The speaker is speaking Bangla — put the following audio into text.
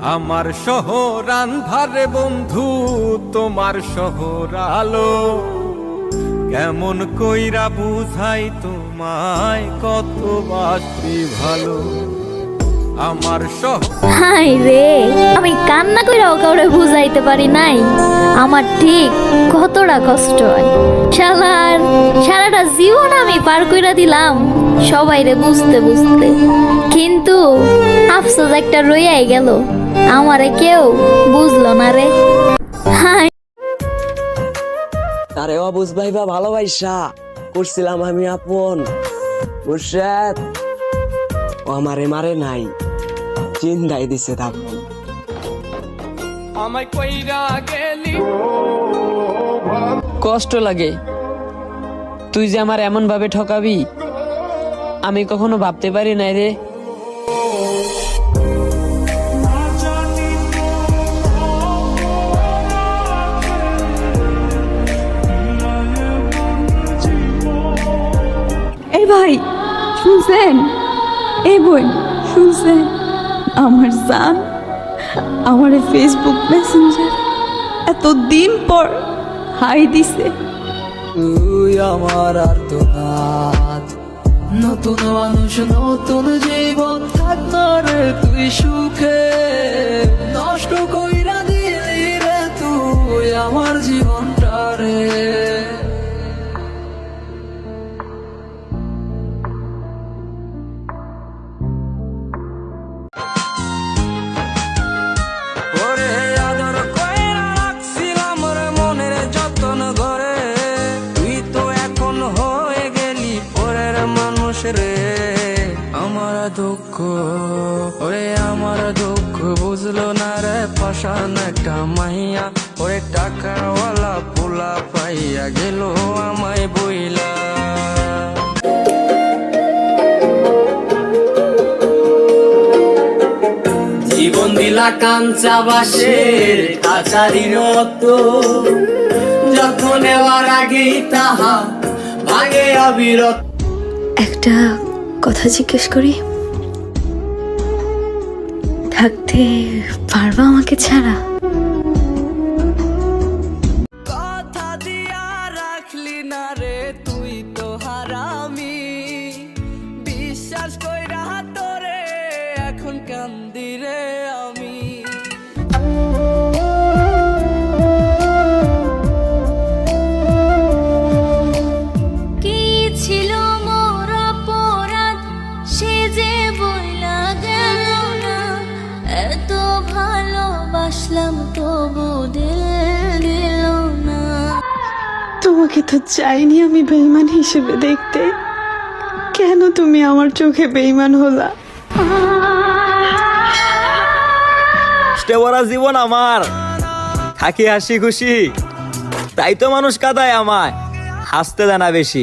আমার শহর আন্ধারে বন্ধু, তোমার শহর আলো। কেমন কইরা বুঝাই তোমায়, কত বাসি ভালো আমার শহর। হাই রে, আমি কান্না কইরাও কাউরে বুঝাইতে পারি নাই আমার ঠিক কতটা কষ্ট হয়। সারাটা জীবন আমি পার কইরা দিলাম সবাইরে বুঝতে বুঝতে, কিন্তু আফসোস একটা রইয়াই গেল, আমারে কেউ বুঝলো না রে। হাই তারে অবুঝ ভাইবা ভালোবাসা করছিলাম আমি আপন। মুর্শেদ ও আমারে মারে নাই, চিন্তাই দিছে তাপন। আমায় কইরা গেলি কষ্ট লাগে, তুই যে আমার এমন ভাবে ঠকাবি আমি কখনো ভাবতে পারি নাই রে। এই ভাই শুনছেন? এই বোন শুনছেন? আমার জান আমার ফেসবুক মেসেঞ্জার এতদিন পর হাই দিছে। তুই আমার আর্তনাদ, নতুন মানুষ নতুন জীবন, থাক না রে তুই সুখে। নষ্ট কইরা দিলি রে তুই আমার জীবনটা রে। ওরে আদর কইরা রাখছিলাম রে মনের যতন করে, তুই তো এখন হয়ে গেলি পরের মানুষ রে। আমার দুঃখ ওরে আমার দুঃখ বুঝলো না রে পাশান একটা মাইয়া, ওরে টাকাওয়ালা পোলা পাইয়া গেল আমায় বইলা। জীবন দিলা কাঞ্চা বাসের কাছারির মতো, যখন নেওয়ার আগেই তাহা ভাগে অবিরত। একটা কথা জিজ্ঞেস করি, থাকতে পারবা আমাকে ছাড়া? কথা দিয়া রাখলি না রে তুই তো হারামি, বিশ্বাস কইরা তোরে এখন কান্দি রে আমি। কি ছিল মোর অপরাধ, সে যে বইলা গেল না। এত ভালোবাসলাম তবু দিল না। তোমাকে তো চাইনি আমি বেঈমান হিসেবে দেখতে, কেন তুমি আমার চোখে বেঈমান হলা? ভরা জীবন আমার, থাকি হাসি খুশি, তাই তো মানুষ কাঁদায় আমায়, হাসতে দেয় না বেশি।